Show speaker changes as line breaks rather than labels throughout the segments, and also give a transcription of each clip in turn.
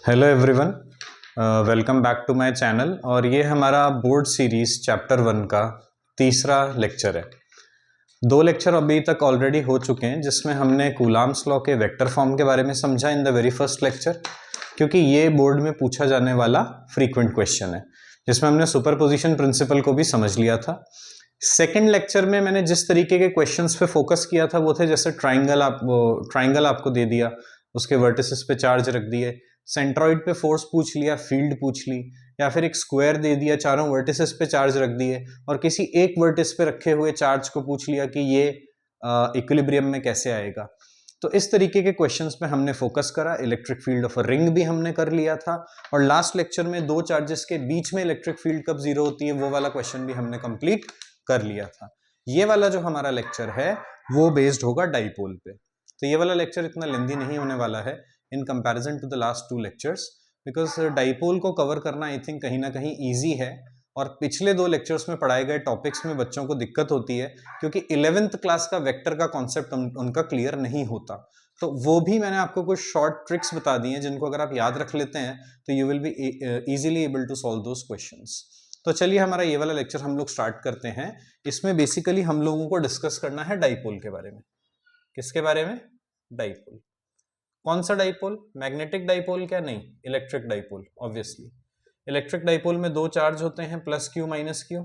Hello everyone, welcome back to my channel. और ये हमारा बोर्ड सीरीज चैप्टर 1 का तीसरा लेक्चर है। दो लेक्चर अभी तक ऑलरेडी हो चुके हैं जिसमें हमने कूलाम्स लॉ के वेक्टर फॉर्म के बारे में समझा in the very first lecture, क्योंकि ये बोर्ड में पूछा जाने वाला फ्रीक्वेंट क्वेश्चन है, जिसमें हमने सुपरपोजिशन प्रिंसिपल को भी समझ लिया था। सेकेंड लेक्चर में मैंने जिस तरीके के क्वेश्चंस पे फोकस किया था वो थे जैसे ट्राइंगल आपको दे दिया, उसके वर्टिसेस पे चार्ज रख दिए, सेंट्रॉइड पे फोर्स पूछ लिया, फील्ड पूछ ली, या फिर एक स्क्वायर दे दिया, चारों वर्टिसेस पे चार्ज रख दिए और किसी एक वर्टिस पे रखे हुए चार्ज को पूछ लिया कि ये इक्विलिब्रियम में कैसे आएगा। तो इस तरीके के क्वेश्चंस पे हमने फोकस करा। Electric field of a ring भी हमने कर लिया था, और लास्ट लेक्चर में दो चार्जेस के बीच में इलेक्ट्रिक फील्ड कब जीरो होती है वो वाला क्वेश्चन भी हमने कंप्लीट कर लिया था। ये वाला जो हमारा लेक्चर है वो बेस्ड होगा डाइपोल पे। तो ये वाला लेक्चर इतना लेंदी नहीं होने वाला है in comparison to the last two lectures, because dipole को कवर करना आई थिंक कहीं ना कहीं ईजी है, और पिछले दो लेक्चर्स में पढ़ाए गए टॉपिक्स में बच्चों को दिक्कत होती है क्योंकि 11th क्लास का वेक्टर का कॉन्सेप्ट उनका क्लियर नहीं होता। तो वो भी मैंने आपको कुछ शॉर्ट ट्रिक्स बता दी हैं जिनको अगर आप याद रख लेते हैं तो you will be easily able to solve those questions. तो चलिए हमारा ये वाला लेक्चर हम लोग स्टार्ट करते हैं। इसमें बेसिकली हम लोगों को डिस्कस करना है डाइपोल के बारे में। किसके बारे में? डाइपोल। कौन सा डाइपोल? Magnetic dipole? क्या नहीं, electric dipole. Obviously electric dipole में दो चार्ज होते हैं, plus Q minus Q.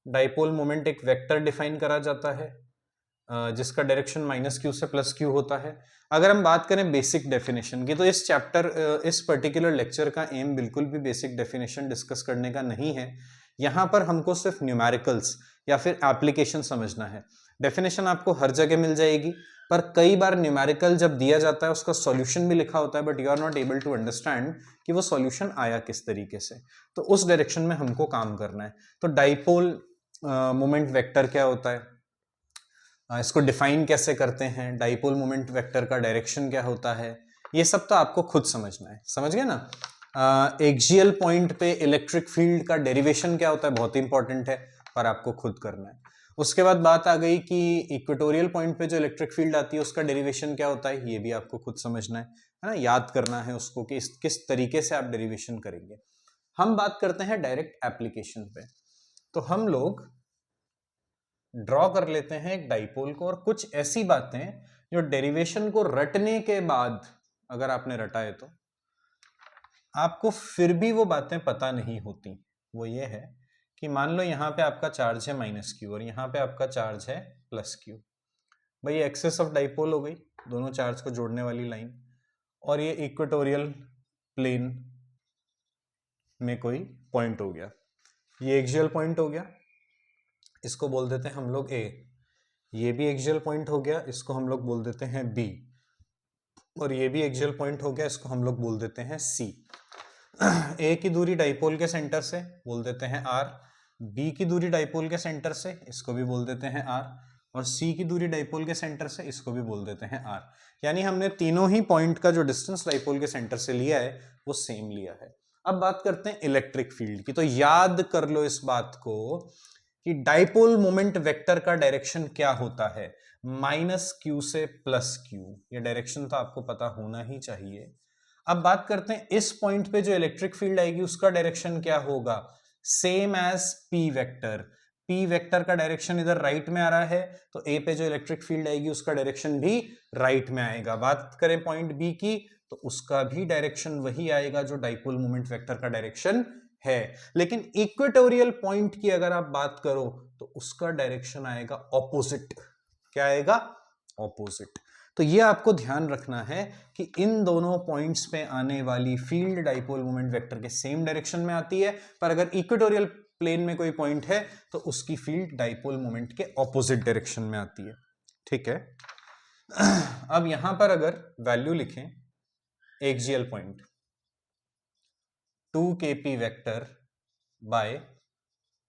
Dipole moment एक वेक्टर डिफाइन करा जाता है जिसका डायरेक्शन माइनस क्यू से प्लस क्यू होता है। अगर हम बात करें बेसिक डेफिनेशन की तो इस पर्टिकुलर लेक्चर का एम बिल्कुल भी बेसिक डेफिनेशन डिस्कस करने का नहीं है। यहाँ पर हमको सिर्फ न्यूमेरिकल्स या फिर एप्लीकेशन समझना है। डेफिनेशन आपको हर जगह मिल जाएगी, पर कई बार न्यूमेरिकल जब दिया जाता है उसका सॉल्यूशन भी लिखा होता है, but you are not able to understand कि वो सॉल्यूशन आया किस तरीके से। तो उस डायरेक्शन में हमको काम करना है। तो डाइपोल मोमेंट वेक्टर क्या होता है, इसको डिफाइन कैसे करते हैं, डाइपोल मोमेंट वेक्टर का डायरेक्शन क्या होता है, ये सब तो आपको खुद समझना है। समझ गए ना? एक्सियल पॉइंट पे इलेक्ट्रिक फील्ड का डेरिवेशन क्या होता है, बहुत इंपॉर्टेंट है, पर आपको खुद करना है। उसके बाद बात आ गई कि इक्वेटोरियल पॉइंट पे जो इलेक्ट्रिक फील्ड आती है उसका डेरिवेशन क्या होता है, ये भी आपको खुद समझना है ना, याद करना है उसको कि किस तरीके से आप डेरिवेशन करेंगे। हम बात करते हैं डायरेक्ट एप्लीकेशन पे। तो हम लोग ड्रॉ कर लेते हैं एक डाइपोल को, और कुछ ऐसी बातें जो डेरिवेशन को रटने के बाद, अगर आपने रटा है तो आपको फिर भी वो बातें पता नहीं होती। वो ये है कि मान लो यहाँ पे आपका चार्ज है माइनस क्यू और यहाँ पे आपका चार्ज है प्लस क्यू। भाई एक्सेस ऑफ डाइपोल हो गई, दोनों चार्ज को जोड़ने वाली लाइन, और ये इक्वेटोरियल प्लेन में कोई पॉइंट हो गया, ये एक्सियल पॉइंट हो गया, इसको बोल देते हैं हम लोग ए। ये भी एक्सियल पॉइंट हो गया, इसको हम लोग बोल देते हैं बी, और ये भी एक्सियल पॉइंट हो गया, इसको हम लोग बोल देते हैं सी। ए की दूरी डाइपोल के सेंटर से बोल देते हैं आर, बी की दूरी डाइपोल के सेंटर से इसको भी बोल देते हैं आर, और सी की दूरी डाइपोल के सेंटर से इसको भी बोल देते हैं आर। यानी हमने तीनों ही पॉइंट का जो डिस्टेंस डाइपोल के सेंटर से लिया है वो सेम लिया है। अब बात करते हैं इलेक्ट्रिक फील्ड की। तो याद कर लो इस बात को कि डाइपोल मोमेंट वेक्टर का डायरेक्शन क्या होता है, माइनस क्यू से प्लस क्यू। ये डायरेक्शन तो आपको पता होना ही चाहिए। अब बात करते हैं इस पॉइंट पे जो इलेक्ट्रिक फील्ड आएगी उसका डायरेक्शन क्या होगा, same as P vector. P vector का डायरेक्शन इधर राइट में आ रहा है, तो ए पे जो इलेक्ट्रिक फील्ड आएगी उसका डायरेक्शन भी राइट में आएगा। बात करें पॉइंट बी की तो उसका भी डायरेक्शन वही आएगा जो डाइपोल मोमेंट वेक्टर का डायरेक्शन है। लेकिन इक्वेटोरियल पॉइंट की अगर आप बात करो तो उसका डायरेक्शन आएगा ऑपोजिट। क्या आएगा? ऑपोजिट। तो ये आपको ध्यान रखना है कि इन दोनों पॉइंट्स पे आने वाली फील्ड डाइपोल मोमेंट वेक्टर के सेम डायरेक्शन में आती है, पर अगर इक्वेटोरियल प्लेन में कोई पॉइंट है तो उसकी फील्ड डाइपोल मोमेंट के ऑपोजिट डायरेक्शन में आती है। ठीक है। अब यहां पर अगर वैल्यू लिखें axial point 2 kp vector by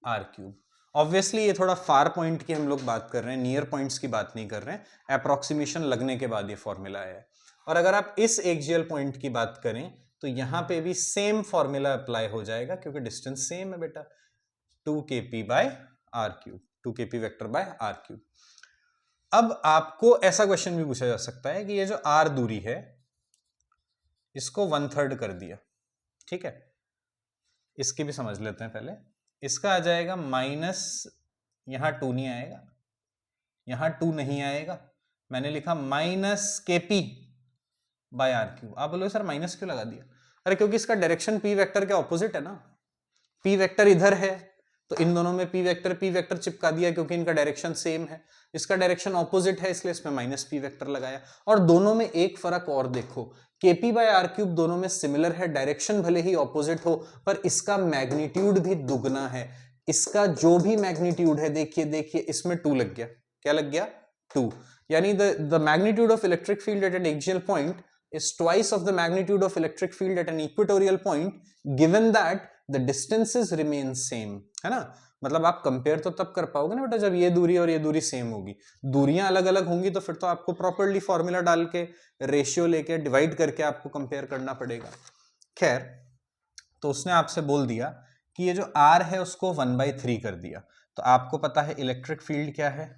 r cube. Obviously ये थोड़ा फार पॉइंट की हम लोग बात कर रहे हैं, नियर पॉइंट्स की बात नहीं कर रहे हैं। अप्रोक्सीमेशन लगने के बाद ये फॉर्मूला आया है। और अगर आप इस एक्सियल पॉइंट की बात करें तो यहां पे भी सेम फॉर्मूला अप्लाई हो जाएगा क्योंकि डिस्टेंस सेम है बेटा, 2 kp by r cube, 2 kp vector by r cube. अब आपको ऐसा क्वेश्चन भी पूछा जा सकता है कि ये जो आर दूरी है इसको 1/3 कर दिया, ठीक है। इसकी भी समझ लेते हैं पहले। इसका आ जाएगा माइनस, यहां 2 नहीं आएगा, यहां 2 नहीं आएगा, मैंने लिखा माइनस KP बाय R3। आप बोलोगे सर माइनस क्यों लगा दिया? अरे क्योंकि इसका डायरेक्शन P वेक्टर के ऑपोजिट है ना, P वेक्टर इधर है तो इन दोनों में P वेक्टर चिपका दिया क्योंकि इनका डायरेक्शन सेम है। इसका डायरेक्शन ऑपोजिट है इसलिए इसमें माइनस P वेक्टर लगाया। और दोनों में एक फर्क और देखो, KP बाय R³ दोनों में सिमिलर है, डायरेक्शन भले ही ऑपोजिट हो पर इसका मैग्नीट्यूड भी दुगना है। इसका जो भी मैग्नीट्यूड है, देखिए इसमें 2 लग गया। क्या लग गया? 2। यानी the magnitude of electric field at N axial point is twice of the magnitude of electric field at an equatorial point given that the distances remain same, है ना। मतलब आप कंपेयर तो तब कर पाओगे ना बेटा जब ये दूरी और ये दूरी सेम होगी। दूरियां अलग अलग होंगी तो फिर तो आपको प्रॉपर्ली फॉर्मूला डाल के रेशियो लेके डिवाइड करके आपको कंपेयर करना पड़ेगा। खैर, तो उसने आपसे बोल दिया कि ये जो R है उसको 1/3 कर दिया, तो आपको पता है इलेक्ट्रिक फील्ड क्या है?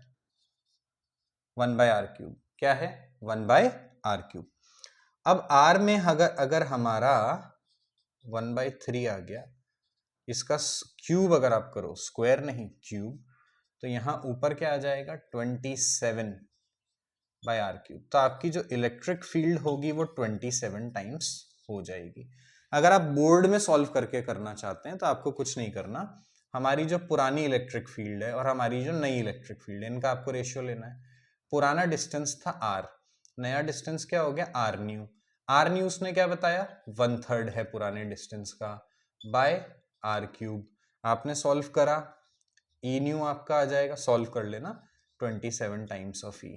1/R³। क्या है? 1/R³। अब R में अगर हमारा 1/3 आ गया, इसका क्यूब अगर आप करो, स्क्वायर नहीं क्यूब, तो यहां ऊपर क्या आ जाएगा? 27/R³। तो आपकी जो इलेक्ट्रिक फील्ड होगी वो 27 टाइम्स हो जाएगी। अगर आप बोर्ड में सॉल्व करके करना चाहते हैं तो आपको कुछ नहीं करना, हमारी जो पुरानी इलेक्ट्रिक फील्ड है और हमारी जो नई इलेक्ट्रिक फील्ड है इनका आपको रेशियो लेना है। पुराना डिस्टेंस था R, नया डिस्टेंस क्या हो गया? R new. R न्यू उसने क्या बताया? 1/3 है पुराने डिस्टेंस का, बाय R³। आपने सॉल्व करा, E न्यू आपका आ जाएगा, सॉल्व कर लेना, 27 टाइम्स ऑफ E।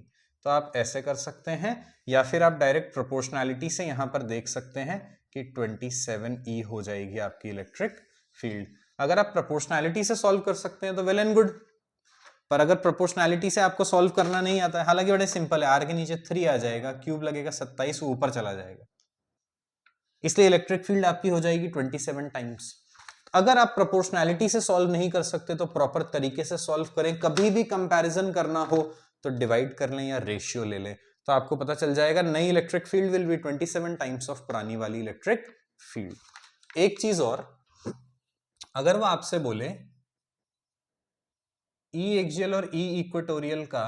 तो आप ऐसे कर सकते हैं या फिर आप डायरेक्ट प्रोपोर्शनैलिटी से यहां पर देख सकते हैं कि 27E हो जाएगी आपकी इलेक्ट्रिक फील्ड। अगर आप प्रोपोर्शनैलिटी से सॉल्व कर सकते हैं तो वेल एंड गुड, पर अगर प्रोपोर्शनैलिटी से आपको सॉल्व करना नहीं आता है, हालांकि बड़े सिंपल है, R के नीचे 3 आ जाएगा, क्यूब लगेगा 27, ऊपर चला जाएगा, इसलिए इलेक्ट्रिक फील्ड आपकी हो जाएगी 27 टाइम्स। अगर आप प्रोपोर्शनैलिटी से सॉल्व नहीं कर सकते तो प्रॉपर तरीके से सॉल्व करें। कभी भी कंपैरिजन करना हो तो डिवाइड कर लें या रेशियो ले लें, तो आपको पता चल जाएगा नई electric field will be 27 times of पुरानी वाली इलेक्ट्रिक फील्ड। एक चीज और, अगर वो आपसे बोले E एक्सियल और E इक्वेटोरियल का,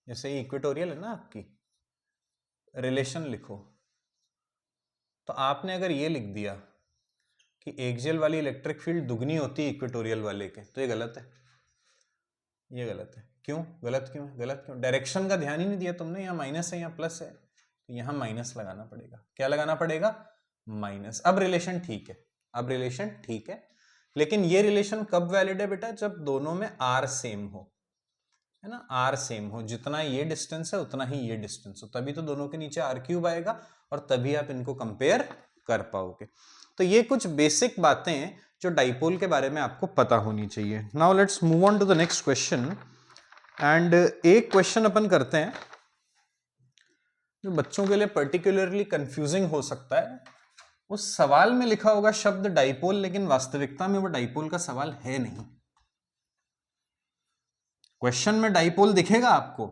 जैसे इक्वेटोरियल है ना आपकी, रिलेशन लिखो, तो आपने अगर ये लिख दिया कि एक्सियल वाली इलेक्ट्रिक फील्ड दुगनी होती है इक्वेटोरियल वाले के, तो ये गलत है। ये गलत है। क्यों गलत? क्यों गलत? क्यों? डायरेक्शन का ध्यान ही नहीं दिया तुमने, यहाँ माइनस है यहाँ प्लस है, तो यहाँ माइनस लगाना पड़ेगा। क्या लगाना पड़ेगा? माइनस। अब रिलेशन ठीक है, अब रिलेशन ठीक है, लेकिन ये रिलेशन कब वैलिड है बेटा? जब दोनों में R सेम हो, है ना, R सेम हो, जितना ये डिस्टेंस है उतना ही ये डिस्टेंस हो, तभी तो दोनों के नीचे R³ आएगा और तभी आप इनको कंपेयर कर पाओगे। तो ये कुछ बेसिक बातें हैं जो डाइपोल के बारे में आपको पता होनी चाहिए। Now let's move on to the next question. And एक क्वेश्चन अपन करते हैं जो बच्चों के लिए पर्टिकुलरली कंफ्यूजिंग हो सकता है। उस सवाल में लिखा होगा शब्द डाइपोल, लेकिन वास्तविकता में वो डाइपोल का सवाल है नहीं। क्वेश्चन में डाइपोल दिखेगा आपको,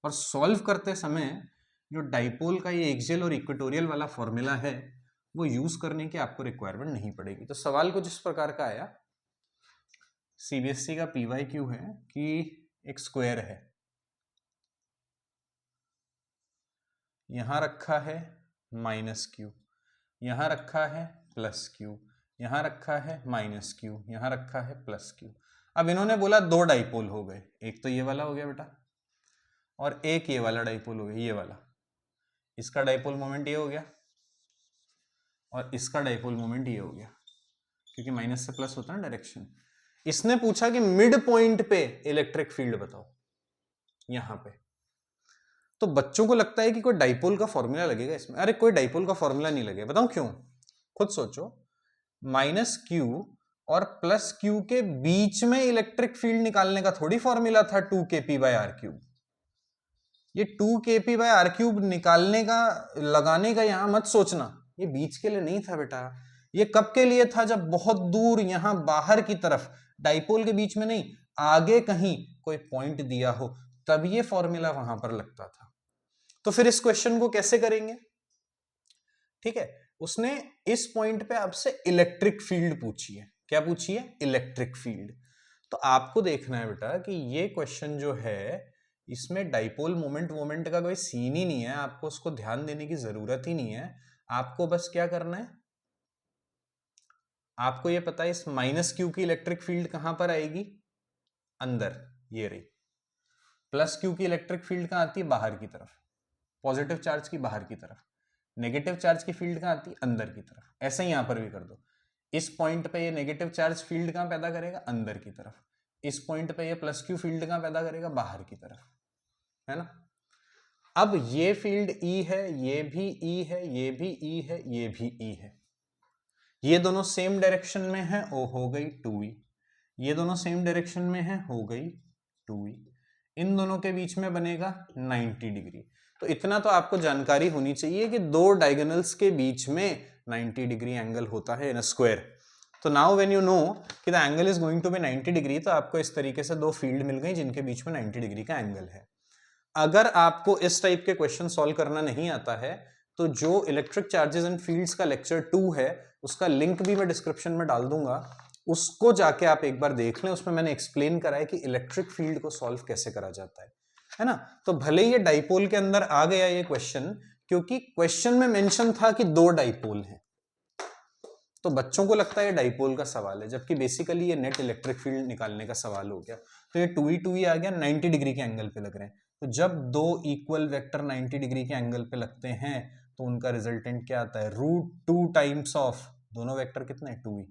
और सॉल्व करते समय जो डाइपोल का ये एक्सियल और इक्वेटोरियल वाला फॉर्मूला है वो यूज करने की आपको रिक्वायरमेंट नहीं पड़ेगी। तो सवाल कुछ इस प्रकार का आया, सीबीएसई का PYQ है कि एक स्क्वायर है, यहां रखा है -Q, यहां रखा है +Q, यहां रखा है -Q, यहां रखा है +Q। अब इन्होंने बोला 2 डाइपोल हो गए, एक तो ये वाला हो गया बेटा और एक ये वाला डाइपोल हो गया, ये वाला, इसका डाइपोल मोमेंट ये हो गया और इसका डाइपोल मोमेंट ये हो गया, क्योंकि माइनस से प्लस होता है ना डायरेक्शन। इसने पूछा कि मिड पॉइंट पे इलेक्ट्रिक फील्ड बताओ, यहां पे। तो बच्चों को लगता है कि कोई डाइपोल का फॉर्मूला लगेगा इसमें। अरे कोई डाइपोल का फॉर्मूला नहीं लगेगा, बताऊं क्यों? खुद सोचो, -Q और +Q के बीच में इलेक्ट्रिक फील्ड निकालने का थोड़ी फॉर्मूला था 2kp/r³। ये 2kp/r³ निकालने का, लगाने का यहां मत सोचना, ये बीच के लिए नहीं था बेटा। ये कब के लिए था? जब बहुत दूर यहां बाहर की तरफ, डाइपोल के बीच में नहीं, आगे कहीं कोई पॉइंट दिया हो, तब ये फॉर्मूला वहां पर लगता था। तो फिर इस क्वेश्चन को कैसे करेंगे? ठीक है, उसने इस पॉइंट पे आपसे इलेक्ट्रिक फील्ड पूछी है। क्या पूछी है? Electric field. तो आपको देखना है बेटा कि ये क्वेश्चन जो है इसमें डाइपोल मोमेंट का कोई सीन ही नहीं है, आपको उसको ध्यान देने की जरूरत ही नहीं है। आपको बस क्या करना है, आपको ये पता है इस माइनस क्यू की इलेक्ट्रिक फील्ड कहां पर आएगी? अंदर, ये रही। प्लस क्यू की इलेक्ट्रिक फील्ड कहां आती है? बाहर की तरफ। पॉजिटिव चार्ज की बाहर की तरफ। नेगेटिव चार्ज की फील्ड कहां आती है? अंदर की तरफ। ऐसे ही यहां पर भी कर दो। इस पॉइंट पे ये नेगेटिव चार्ज फील्ड कहां पैदा करेगा? अंदर की तरफ। इस पॉइंट पे ये प्लस क्यू फील्ड कहां पैदा करेगा? बाहर की तरफ, है ना। अब ये फील्ड ई है, ये भी ई है, ये भी ई है, ये भी ई है। ये दोनों सेम डायरेक्शन में है, ओ हो गई 2e। ये दोनों सेम डायरेक्शन में है, हो गई 2e। इन दोनों के बीच में बनेगा 90 डिग्री। तो इतना तो आपको जानकारी होनी चाहिए कि दो डायगोनल्स के बीच में 90 डिग्री एंगल होता है इन अ स्क्वायर। तो नाउ व्हेन यू नो कि the angle is going to be 90 degree, तो आपको इस तरीके से दो फील्ड मिल गई जिनके बीच में 90 डिग्री का एंगल है। अगर आपको इस टाइप के क्वेश्चन सॉल्व करना नहीं आता है तो जो इलेक्ट्रिक चार्जेस एंड फील्ड्स का लेक्चर 2 है उसका लिंक भी मैं डिस्क्रिप्शन में डाल दूंगा, उसको जाके आप एक बार देख लें। उसमें मैंने एक्सप्लेन करा है कि इलेक्ट्रिक फील्ड को सॉल्व कैसे करा जाता है ना। तो भले ही ये डाइपोल के अंदर आ गया ये क्वेश्चन, क्योंकि क्वेश्चन में मेंशन था कि दो डाइपोल हैं, तो बच्चों को लगता है ये डाइपोल का सवाल है, जबकि बेसिकली ये नेट इलेक्ट्रिक फील्ड निकालने का सवाल हो गया। तो ये 2e आ गया, 90 डिग्री के एंगल पे लग रहे हैं। तो जब दो इक्वल वेक्टर 90 डिग्री के एंगल पे लगते हैं तो उनका रिजल्टेंट क्या आता है? √2 टाइम्स ऑफ दोनों वेक्टर कितने? 2e।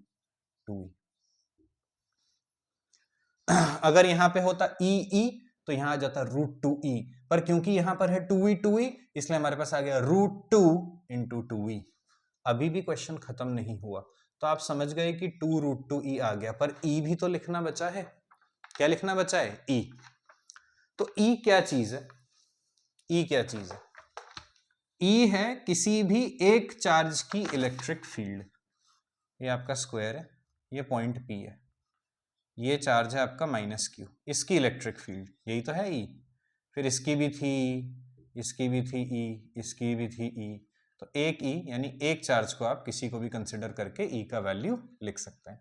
अगर यहां पे होता e तो यहां आ जाता √2e, पर क्योंकि यहां पर है 2e इसलिए हमारे पास आ गया √2 इंटू 2e। अभी भी क्वेश्चन खत्म नहीं हुआ, तो आप समझ गए कि 2√2e आ गया, पर e भी तो लिखना बचा है। क्या लिखना बचा है? e। तो e क्या चीज है? e क्या चीज है? e है किसी भी एक चार्ज की इलेक्ट्रिक फील्ड। ये आपका स्क्वायर है, ये पॉइंट p है, ये चार्ज है आपका -q, इसकी इलेक्ट्रिक फील्ड, यही तो है e। फिर इसकी भी थी, इसकी भी थी e, इसकी भी थी e। तो एक e यानी एक चार्ज को आप किसी को भी कंसिडर करके e का वैल्यू लिख सकते हैं।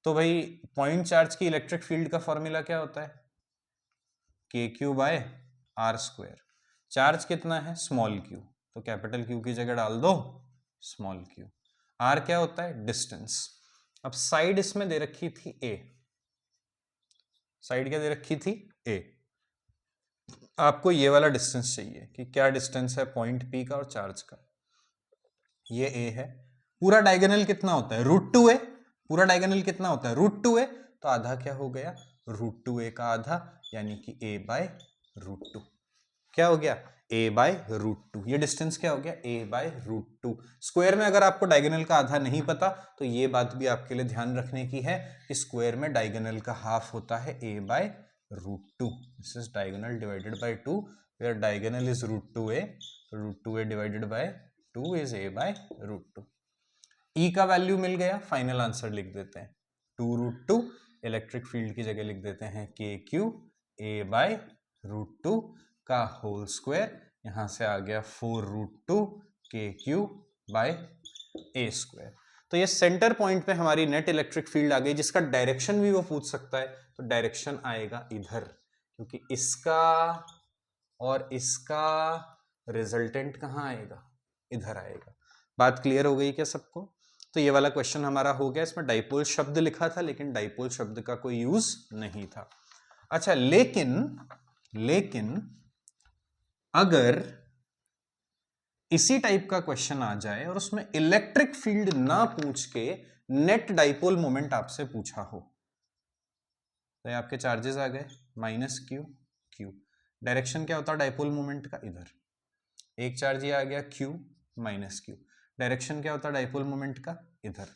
तो भाई पॉइंट चार्ज की इलेक्ट्रिक फील्ड का फॉर्मूला क्या होता है? kq/r²। चार्ज कितना है? स्मॉल q, तो कैपिटल Q की जगह डाल दो स्मॉल q। r क्या होता है? डिस्टेंस। अब साइड इसमें दे रखी थी a, साइड क्या दे रखी थी? a। आपको ये वाला डिस्टेंस चाहिए कि क्या डिस्टेंस है पॉइंट P का और चार्ज का। ये a है। पूरा डायगोनल कितना होता है? √2a। पूरा डायगोनल कितना होता है? √2a। तो आधा क्या हो गया? √2a का आधा, यानी कि a/√2। क्या हो गया? a/√2। ये डिस्टेंस क्या हो गया? a/√2। स्क्वायर में अगर आपको डायगोनल का आधा नहीं पता तो ये बात भी आपके लिए ध्यान रखने की है कि स्क्वायर में डायगोनल का हाफ होता है a/√2। This is diagonal divided by 2, where diagonal is √2a, तो √2a divided by 2 is a/√2। ई का वैल्यू मिल गया, फाइनल आंसर लिख देते हैं 2√2। इलेक्ट्रिक फील्ड की जगह लिख देते हैं kq a/√2 का होल स्क्वायर। यहां से आ गया 4√2 kq/a²। तो ये सेंटर पॉइंट पे हमारी नेट इलेक्ट्रिक फील्ड आ गई, जिसका डायरेक्शन भी वो पूछ सकता है। तो डायरेक्शन आएगा इधर, क्योंकि इसका और इसका रिजल्टेंट कहां आएगा? इधर आएगा। बात क्लियर हो गई क्या सबको? तो ये वाला क्वेश्चन हमारा हो गया। इसमें डाइपोल शब्द लिखा था लेकिन डाइपोल शब्द का कोई यूज नहीं था। अच्छा, लेकिन अगर इसी टाइप का क्वेश्चन आ जाए और उसमें इलेक्ट्रिक फील्ड ना पूछ के नेट डाइपोल मोमेंट आपसे पूछा हो, तो ये आपके चार्जेस आ गए -q। डायरेक्शन क्या होता है डाइपोल मोमेंट का? इधर। एक चार्ज ये आ गया q -q। डायरेक्शन क्या होता है डाइपोल मोमेंट का? इधर।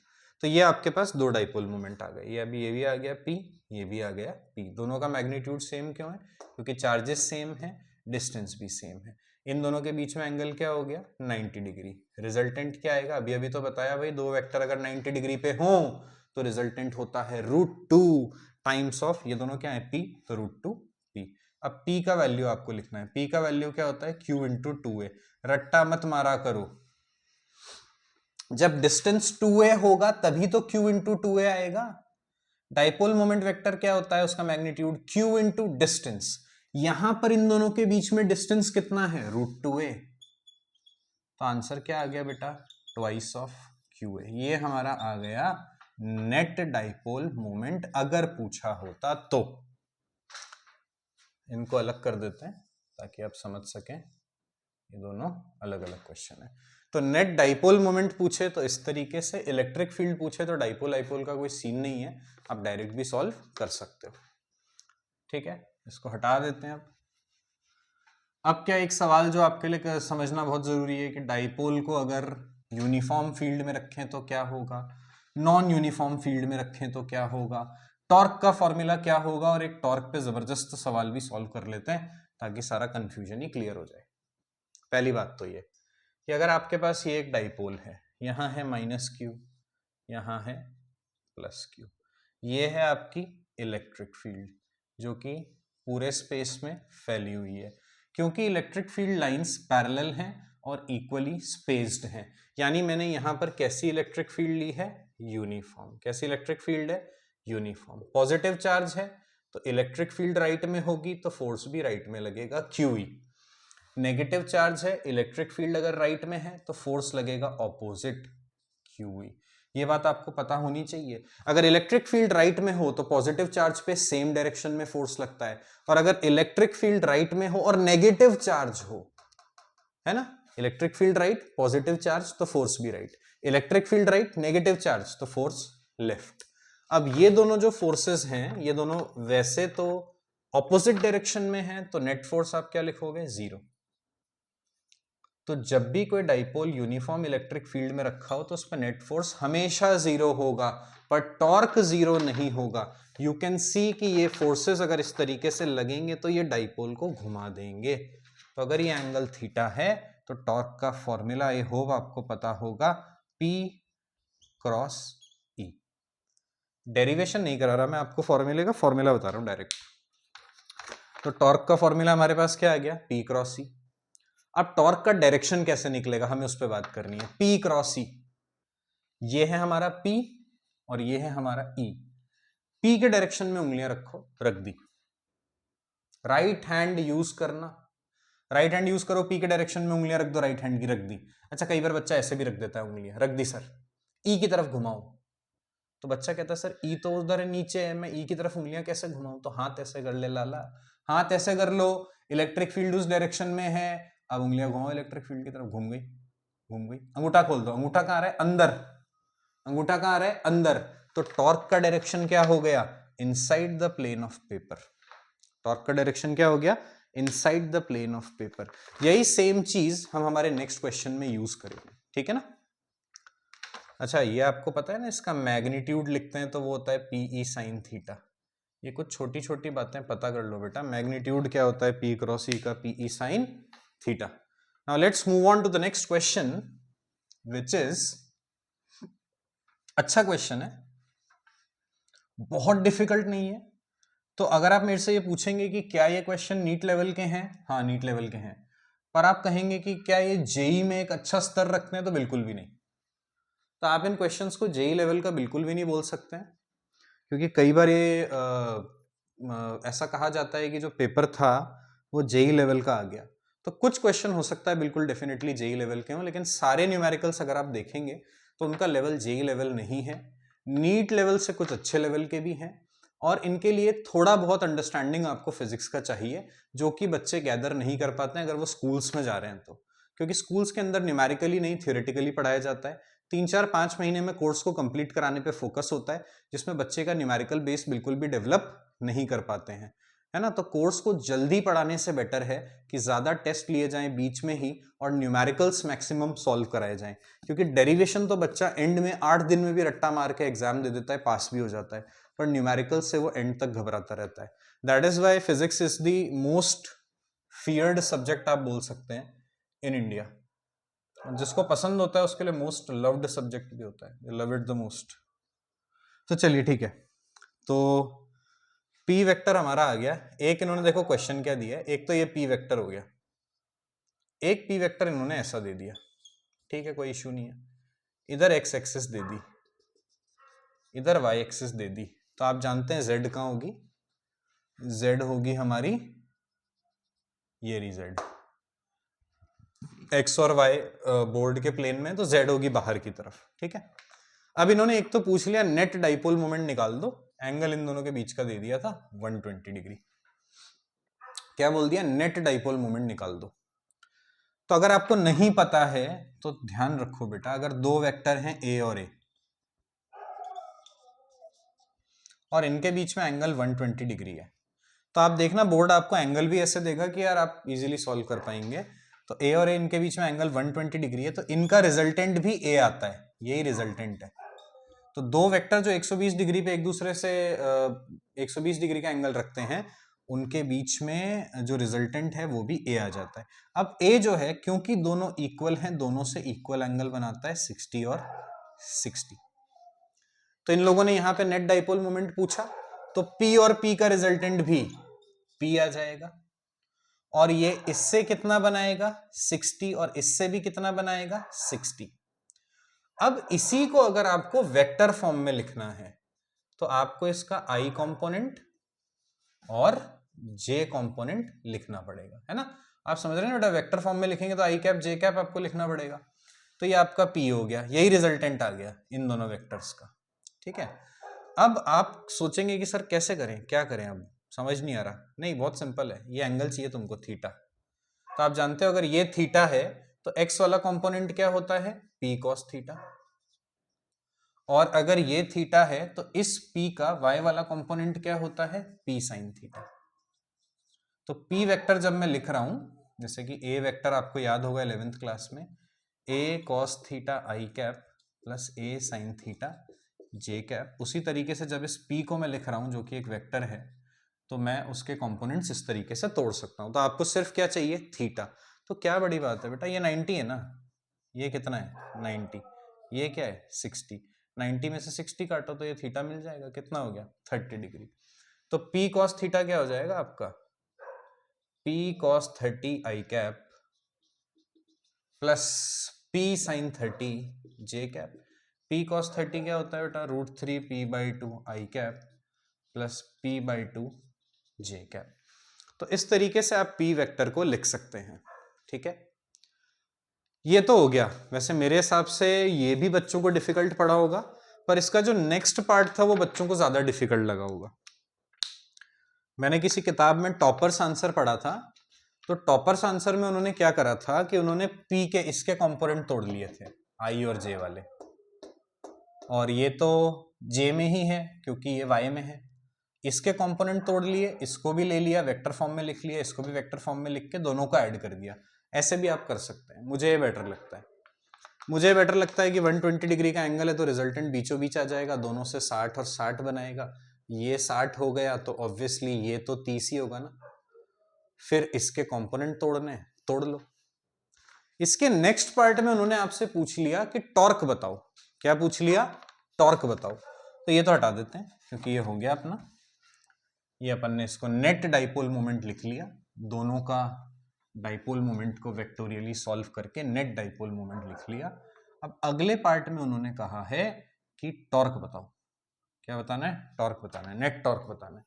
तो ये आपके पास दो डाइपोल मोमेंट आ गए। ये भी आ गया p, ये भी आ गया p। दोनों का मैग्नीट्यूड सेम क्यों है? क्योंकि चार्जेस सेम है, डिस्टेंस भी सेम है। इन दोनों के बीच में एंगल क्या हो गया? 90 डिग्री। रिजल्टेंट क्या आएगा? अभी तो बताया भाई, दो वेक्टर अगर 90 डिग्री पे हो तो रिजल्टेंट होता है √2 टाइम्स ऑफ, ये दोनों क्या है? p, तो √2 p। अब p का वैल्यू आपको लिखना है। p का वैल्यू क्या होता है? q into 2a। रट्टा मत मारा करो, जब डिस्टेंस 2a होगा तभी तो q इंटू 2a आएगा। डाइपोल मोमेंट वेक्टर क्या होता है, उसका मैग्नीट्यूड q इंटू डिस्टेंस। यहां पर इन दोनों के बीच में डिस्टेंस कितना है, √2a। तो आंसर क्या आ गया बेटा, ट्वाइस ऑफ qa। ये हमारा आ गया नेट डाइपोल मोमेंट, अगर पूछा होता तो। इनको अलग कर देते हैं ताकि आप समझ सकें, ये दोनों अलग अलग क्वेश्चन है। तो नेट डाइपोल मोमेंट पूछे तो इस तरीके से, इलेक्ट्रिक फील्ड पूछे तो डाइपोल डाइपोल का कोई सीन नहीं है, आप डायरेक्ट भी सॉल्व कर सकते हो। ठीक है, इसको हटा देते हैं। अब क्या एक सवाल जो आपके लिए समझना बहुत जरूरी है कि डाइपोल को अगर यूनिफॉर्म फील्ड में रखें तो क्या होगा, नॉन यूनिफॉर्म फील्ड में रखें तो क्या होगा, टॉर्क का फॉर्मूला क्या होगा, और एक टॉर्क पे जबरदस्त सवाल भी सॉल्व कर लेते हैं ताकि सारा कंफ्यूजन ही क्लियर हो जाए। पहली बात तो ये कि अगर आपके पास ये एक डाइपोल है, यहाँ है -q, यहाँ है +q, ये है आपकी इलेक्ट्रिक फील्ड जो कि पूरे स्पेस में फैली हुई है। क्योंकि इलेक्ट्रिक फील्ड लाइंस पैरेलल हैं और इक्वली स्पेस्ड हैं, यानी मैंने यहाँ पर कैसी इलेक्ट्रिक फील्ड ली है, यूनिफॉर्म। कैसी इलेक्ट्रिक फील्ड है, यूनिफॉर्म। पॉजिटिव चार्ज है तो इलेक्ट्रिक फील्ड राइट में होगी तो फोर्स भी राइट में लगेगा, QE। नेगेटिव चार्ज है, इलेक्ट्रिक फील्ड अगर राइट में है तो फोर्स लगेगा ऑपोजिट, QE। ये बात आपको पता होनी चाहिए। अगर इलेक्ट्रिक फील्ड राइट में हो तो पॉजिटिव चार्ज पे सेम डायरेक्शन में फोर्स लगता है, और अगर इलेक्ट्रिक फील्ड राइट में हो और नेगेटिव चार्ज हो, है ना, electric field right positive charge तो फोर्स भी right, electric field right negative charge तो फोर्स लेफ्ट। अब ये दोनों जो फोर्सेस हैं ये दोनों वैसे तो ऑपोजिट डायरेक्शन में हैं, तो नेट फोर्स आप क्या लिखोगे, 0। तो जब भी कोई डाइपोल यूनिफॉर्म इलेक्ट्रिक फील्ड में रखा हो तो उस पर नेट फोर्स हमेशा 0 होगा, पर टॉर्क 0 नहीं होगा। यू कैन सी कि ये फोर्सेस अगर इस तरीके से लगेंगे तो ये डाइपोल को घुमा देंगे। तो अगर ये एंगल थीटा है तो टॉर्क का फॉर्मूला ये होगा, आपको पता होगा, P क्रॉस E। डेरिवेशन नहीं करा रहा मैं आपको, फॉर्मूले का फॉर्मूला बता रहा हूं डायरेक्ट। तो टॉर्क का फॉर्मूला हमारे पास क्या आ गया, P क्रॉस E। अब टॉर्क का डायरेक्शन कैसे निकलेगा, हमें उस पर बात करनी है। P क्रॉस E, ये है हमारा P और ये है हमारा E। P के डायरेक्शन में उंगलियां रखो, रख दी। राइट हैंड यूज करना, राइट हैंड यूज करो, P के डायरेक्शन में उंगलियां रख दो, राइट हैंड की रख दी। अच्छा, कई बार बच्चा ऐसे भी रख देता है उंगलियां, रख दी सर, E की तरफ घुमाओ, तो बच्चा कहता है सर E तो उधर नीचे है, मैं E की तरफ उंगलियां कैसे घुमाऊं, तो हाथ ऐसे कर ले लाला, हाथ ऐसे कर लो, इलेक्ट्रिक फील्ड उस डायरेक्शन में है, अब उंगलियां घुमाओ इलेक्ट्रिक फील्ड की तरफ, घूम गई, घूम गई। अंगूठा खोल दो, अंगूठा कहाँ रहा है, अंदर, अंगूठा कहाँ रहा है, अंदर। तो टॉर्क का डायरेक्शन क्या हो गया, inside the plane of paper. Torque का डायरेक्शन क्या हो गया, inside the plane of paper. यही सेम चीज हम हमारे नेक्स्ट क्वेश्चन में यूज करेंगे, ठीक है ना। अच्छा, ये आपको पता है ना, इसका मैग्नीट्यूड लिखते हैं तो वो होता है PE साइन थीटा। ये कुछ छोटी छोटी बातें पता कर लो बेटा, मैग्नीट्यूड क्या होता है P क्रॉस E का, PE sine theta. Now let's move on to the next question which is, अच्छा क्वेश्चन है, बहुत डिफिकल्ट नहीं है। तो अगर आप मेरे से ये पूछेंगे कि क्या ये क्वेश्चन नीट लेवल के हैं, हाँ नीट लेवल के हैं, पर आप कहेंगे कि क्या ये जेई में एक अच्छा स्तर रखते हैं, तो बिल्कुल भी नहीं। तो आप इन क्वेश्चंस को जेई लेवल का बिल्कुल भी नहीं बोल सकते हैं, क्योंकि कई बार ये ऐसा कहा जाता है कि जो पेपर था वो जेई लेवल का आ गया। तो कुछ क्वेश्चन हो सकता है बिल्कुल डेफिनेटली जेई लेवल के हों, लेकिन सारे न्यूमेरिकल्स अगर आप देखेंगे तो उनका लेवल जेई लेवल नहीं है। नीट लेवल से कुछ अच्छे लेवल के भी हैं, और इनके लिए थोड़ा बहुत अंडरस्टैंडिंग आपको फिजिक्स का चाहिए, जो कि बच्चे गैदर नहीं कर पाते हैं अगर वो स्कूल्स में जा रहे हैं तो। क्योंकि स्कूल्स के अंदर न्यूमेरिकली नहीं, थियोरेटिकली पढ़ाया जाता है। 3-4-5 महीने में कोर्स को कंप्लीट कराने पे फोकस होता है, जिसमें बच्चे का न्यूमेरिकल बेस बिल्कुल भी डेवलप नहीं कर पाते हैं, है ना। तो कोर्स को जल्दी पढ़ाने से बेटर है कि ज्यादा टेस्ट लिए जाएं बीच में ही, और न्यूमेरिकल्स मैक्सिमम सॉल्व कराए जाएं। क्योंकि डेरिवेशन तो बच्चा एंड में 8 दिन में भी रट्टा मार के एग्जाम दे देता है, पास भी हो जाता है, पर न्यूमेरिकल्स से वो एंड तक घबराता रहता है। That is why physics is the most feared subject आप बोल सकते हैं इन इंडिया। जिसको पसंद होता है उसके लिए मोस्ट लव्ड सब्जेक्ट भी होता है, लव इट द मोस्ट। तो चलिए ठीक है, तो P वेक्टर हमारा आ गया। एक इन्होंने देखो क्वेश्चन क्या दिया है, एक तो ये P वेक्टर हो गया, एक P वेक्टर इन्होंने ऐसा दे दिया, ठीक है कोई इश्यू नहीं है। इधर एक्स एक्सिस दे दी, इधर वाई एक्सिस दे दी, तो आप जानते हैं जेड कहाँ होगी, जेड होगी हमारी ये रही जेड, एक्स और वाई बोर्ड के प्लेन में, तो जेड होगी बाहर की तरफ। ठीक है, अब इन्होंने एक तो पूछ लिया नेट डाइपोल मोमेंट निकाल दो, एंगल इन दोनों के बीच का दे दिया था 120 डिग्री। क्या बोल दिया, नेट डाइपोल मोमेंट निकाल दो। तो अगर आपको नहीं पता है तो ध्यान रखो बेटा, अगर दो वेक्टर हैं ए और इनके बीच में एंगल 120 डिग्री है, तो आप देखना बोर्ड आपको एंगल भी ऐसे देगा कि यार आप इजीली सॉल्व कर पाएंगे। तो ए और ए इनके बीच में एंगल 120 डिग्री है, तो इनका रिजल्टेंट भी ए आता है, यही रिजल्टेंट है। तो दो वेक्टर जो 120 डिग्री पे एक दूसरे से 120 डिग्री का एंगल रखते हैं, उनके बीच में जो रिजल्टेंट है वो भी ए आ जाता है। अब ए जो है, क्योंकि दोनों इक्वल हैं, दोनों से इक्वल एंगल बनाता है 60 और 60। तो इन लोगों ने यहां पे नेट डाइपोल मोमेंट पूछा, तो P और P का रिजल्टेंट भी P आ जाएगा, और ये इससे कितना बनाएगा 60, और इससे भी कितना बनाएगा 60। अब इसी को अगर आपको वेक्टर फॉर्म में लिखना है, तो आपको इसका I कंपोनेंट और J कंपोनेंट लिखना पड़ेगा, है ना। आप समझ रहे हैं बेटा, वेक्टर फॉर्म में लिखेंगे तो I कैप J कैप आपको लिखना पड़ेगा। तो ये आपका P हो गया, यही रिजल्टेंट आ गया इन दोनों वेक्टर्स का। ठीक है, अब आप सोचेंगे कि सर कैसे करें, क्या करें, अब समझ नहीं आ रहा। नहीं, बहुत सिंपल है, ये एंगल चाहिए तुमको थीटा। तो आप जानते हो अगर ये थीटा है तो एक्स वाला कंपोनेंट क्या होता है, P cos थीटा, और अगर ये थीटा है तो इस P का y वाला कंपोनेंट क्या होता है, P sin थीटा। तो P वेक्टर जब मैं लिख रहा हूं, जैसे कि A वेक्टर आपको याद होगा 11th क्लास में, A cos theta I cap plus A sin theta J cap, उसी तरीके से जब इस P को मैं लिख रहा हूं जो कि एक वेक्टर है, तो मैं उसके कंपोनेंट्स इस तरीके से तोड़ सकता हूं। तो आपको सिर्फ क्या चाहिए, थीटा। तो क्या बड़ी बात है बेटा, ये 90 है ना, ये कितना है 90, ये क्या है 60, 90 में से 60 काटो तो ये थीटा मिल जाएगा, कितना हो गया 30 डिग्री। तो P cos थीटा क्या हो जाएगा आपका, P cos 30 I cap plus P sin 30 J cap. P cos 30 क्या होता है बेटा, √3P/2 I cap plus P/2 J cap. तो इस तरीके से आप P वेक्टर को लिख सकते हैं। ठीक है, ये तो हो गया। वैसे मेरे हिसाब से ये भी बच्चों को डिफिकल्ट पड़ा होगा, पर इसका जो नेक्स्ट पार्ट था वो बच्चों को ज्यादा डिफिकल्ट लगा होगा। मैंने किसी किताब में टॉपर्स आंसर पढ़ा था, तो टॉपर्स आंसर में उन्होंने क्या करा था कि उन्होंने P के इसके कंपोनेंट तोड़ लिए थे, I और J वाले, और ये तो J में ही है क्योंकि ये Y में है, इसके कंपोनेंट तोड़ लिए, इसको भी ले लिया वेक्टर फॉर्म में लिख लिया, इसको भी वेक्टर फॉर्म में लिख के दोनों को ऐड कर दिया। ऐसे भी आप कर सकते हैं, मुझे ये बेटर लगता है। मुझे बेटर लगता है कि 120 डिग्री का एंगल है तो रिजल्टेंट बीचों बीच आ जाएगा, दोनों से 60 और 60 बनाएगा। ये 60 हो गया तो ऑब्वियसली ये तो 30 ही होगा ना, फिर इसके कंपोनेंट तोड़ने, तोड़ लो। इसके नेक्स्ट पार्ट में उन्होंने आपसे पूछ लिया कि टॉर्क बताओ। क्या पूछ लिया, टॉर्क बताओ। तो ये तो हटा देते हैं क्योंकि ये हो गया अपना, ये अपन ने इसको नेट डाइपोल मोमेंट लिख लिया, दोनों का डाइपोल मोमेंट को वेक्टोरियली सॉल्व करके नेट डाइपोल मोमेंट लिख लिया। अब अगले पार्ट में उन्होंने कहा है कि टॉर्क बताओ। क्या बताना है, टॉर्क बताना है, नेट टॉर्क बताना है।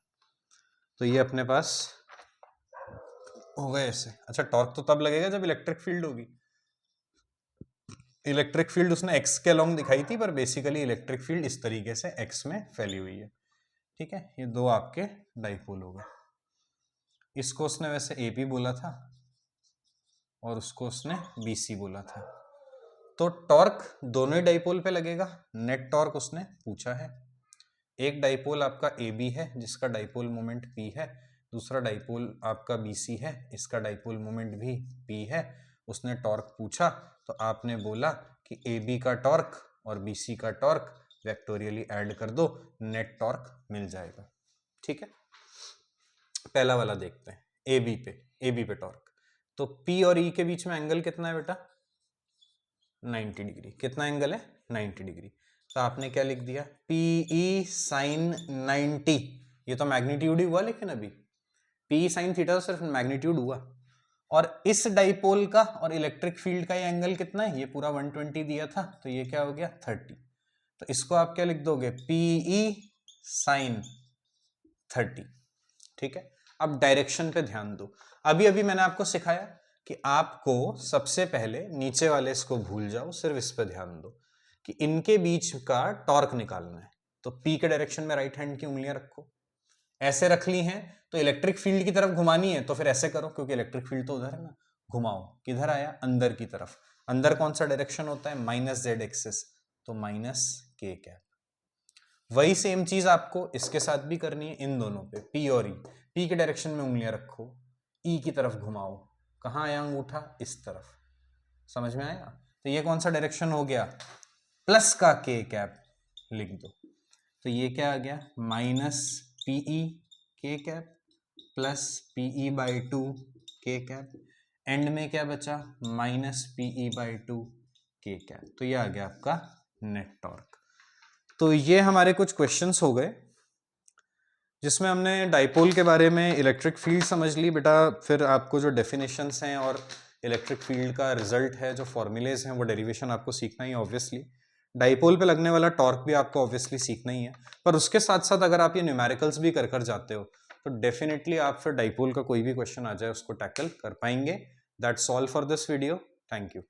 तो ये अपने पास हो गए ऐसे। अच्छा, टॉर्क तो तब लगेगा जब इलेक्ट्रिक फील्ड होगी। इलेक्ट्रिक फील्ड उसने एक्स के अलोंग दिखाई थी, पर बेसिकली इलेक्ट्रिक फील्ड इस तरीके से एक्स में फैली हुई है। ठीक है, ये दो आपके डाइपोल हो गए। इसको उसने वैसे एपी बोला था और उसको उसने बीसी बोला था। तो टॉर्क दोनों ही डाइपोल पे लगेगा, नेट टॉर्क उसने पूछा है। एक डाइपोल आपका ए बी है जिसका डाइपोल मोमेंट पी है, दूसरा डाइपोल आपका बी सी है, इसका डाइपोल मोमेंट भी पी है। उसने टॉर्क पूछा तो आपने बोला कि ए बी का टॉर्क और बी सी का टॉर्क वेक्टोरियली ऐड कर दो, नेट टॉर्क मिल जाएगा। ठीक है, पहला वाला देखते हैं, ए बी पे टॉर्क। तो पी और ई के बीच में एंगल कितना है बेटा, 90 डिग्री। कितना एंगल है, 90 डिग्री। तो आपने क्या लिख दिया, पीई साइन 90। ये तो मैग्नीट्यूड ही हुआ, लेकिन अभी पी साइन थीटा तो सिर्फ मैग्नीट्यूड हुआ, और इस डाइपोल का और इलेक्ट्रिक फील्ड का ये एंगल कितना है, ये पूरा 120 दिया था, तो ये क्या हो गया 30। तो इसको आप क्या लिख दोगे, PE sin 30। ठीक है, अब डायरेक्शन पे ध्यान दो। अभी अभी मैंने आपको सिखाया कि आपको सबसे पहले नीचे वाले इसको भूल जाओ, सिर्फ इस पे ध्यान दो कि इनके बीच का टॉर्क निकालना है। तो P के डायरेक्शन में राइट हैंड की उंगलियां रखो, ऐसे रख ली हैं तो इलेक्ट्रिक फील्ड की तरफ घुमानी है तो फिर ऐसे करो, क्योंकि इलेक्ट्रिक फील्ड तो उधर है ना, घुमाओ, किधर आया, अंदर की तरफ। अंदर कौन सा डायरेक्शन होता है, -z एक्सिस, तो -k। वही सेम चीज आपको इसके साथ भी करनी है, इन दोनों पे, P और E। P के डायरेक्शन में उंगलियां रखो, E की तरफ घुमाओ, कहाँ आया अंगूठा, इस तरफ, समझ में आया। तो ये कौन सा डायरेक्शन हो गया, प्लस का k लिख दो, तो ये क्या आ गया, -PE k plus PE/2 k। And में क्या बचा, -PE/2 k। तो ये आ गया आपका नेट टॉर्क। तो ये हमारे कुछ क्वेश्चंस हो गए जिसमें हमने डाइपोल के बारे में इलेक्ट्रिक फील्ड समझ ली बेटा, फिर आपको जो डेफिनेशंस हैं और इलेक्ट्रिक फील्ड का रिजल्ट है, जो फॉर्मूलेज हैं, वो डेरिवेशन आपको सीखना ही है ऑब्वियसली। डाइपोल पे लगने वाला टॉर्क भी आपको ऑब्वियसली सीखना ही है, पर उसके साथ साथ अगर आप ये न्यूमेरिकल्स भी कर कर जाते हो तो डेफिनेटली आप फिर डाइपोल का कोई भी क्वेश्चन आ जाए उसको टैकल कर पाएंगे। That's all for this video, thank you.